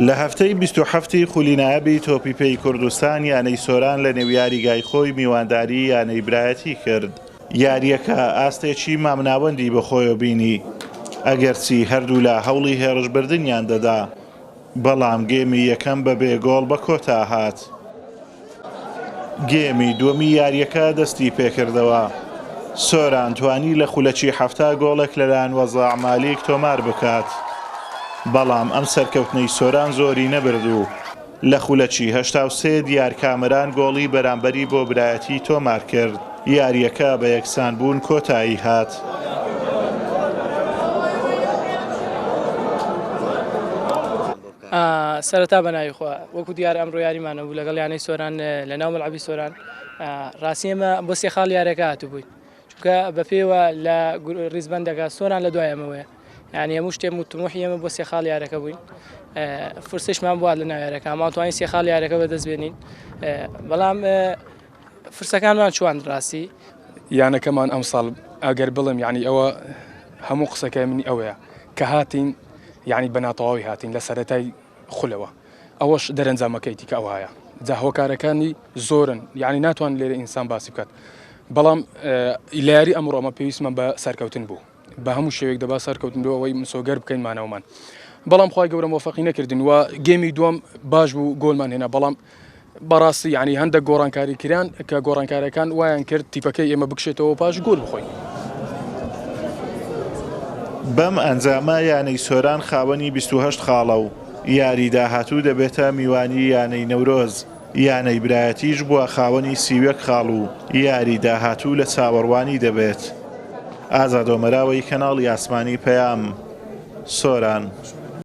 لە هەفتەی 27 خولینایەبی تۆپی پێی کوردستان یانەی سۆران لە نێو یاریگای خۆی میوانداری یانەی برایەتی کرد. یاریەکە ئاستێکی مامناوەندی بەخۆیەوە بینی ئەگەرچی هەردوو لە هەوڵی هێرشبردنیان دەدا، بەڵام گێمی یەکەم بە بێگۆڵ بە کۆتا هات. گێمی دووەمی یاریەکە دەستی پێکردەوە. سۆران توانی لە خولەکی 7 گۆڵێک لەلایەن وەزاع مالیک تۆمار بکات، بەڵام ئەم سەرکەوتنەی سۆران زۆری نەبرد و لە خولەکی 83 دیار کامەران گۆڵی بەرامبەری بۆ برایەتی تۆمار کرد. یاریەکە بە یەکسان بوون کۆتایی هات. سەرەتا بەناوی خۆ وەکو دیار ئەمڕۆ یاریمانە بوو لەگەڵ یانەی سۆران لە ناو مەلعەبی سۆران. ڕاستی ئێمە بۆ سێ خاڵ یاریەکە هاتوبووین، چونکە بە پێوە لە ڕیزبەندەکە سۆران لە دوایەمەوەیە، یعنی هەموو شتێم و تموحی ئێمە بۆ سێ خاڵ یاریەکە بووین. فرسەشمان بووە لە ناو یاریەکە ماتوانین سێ خاڵ یاریەکە بەدەست بێنین، بەڵام فرسەکانمان چوان ڕاستی. یانەکەمان ئەم ساڵ ئەگەر بڵم یعنی ئەوە هەموو قسەکە منی ئەوەیە کە هاتین یعنی بەناتەواوی هاتین لە سەرەتای خولەوە، ئەوەش دەرەنجامەکەیتی کە ئەوەیە. جا هۆکارەکانی زۆرن، یعنی ناتوان لێرە ئینسان باسی بکات، بەڵام لە یاری ئەمڕۆ ئەمە پێویستمان بە سەرکەوتن بوو، بە هەموو شێوێک دەبا سەرکەوتن بوو ئەوەی مسۆگەر بکەین مانەوەمان، بەڵام خی گەورە مۆفەقی نەکردین و گێمی دووەم باش بوو گۆلمان هێنا، بەڵام بەڕاستی یعنی هەندێک گۆڕانکاری کردیان کە گۆڕانکاریەکان وایان کرد تیپەکەی ئێمە بکشێتەوە پاش گۆل بخۆین. بەم ئەنجامە یانەی سۆران خاوەنی 28 خاڵە و یاری داهاتوو دەبێتە میوانی یانەی نەورۆز. یانەی برایەتیش بووە خاوەنی 31 خاڵ و یاری داهاتوو لە چاوەڕوانی دەبێت. ئازادۆمەراوەی کەناڵی ئاسمانی پەیام، سۆران.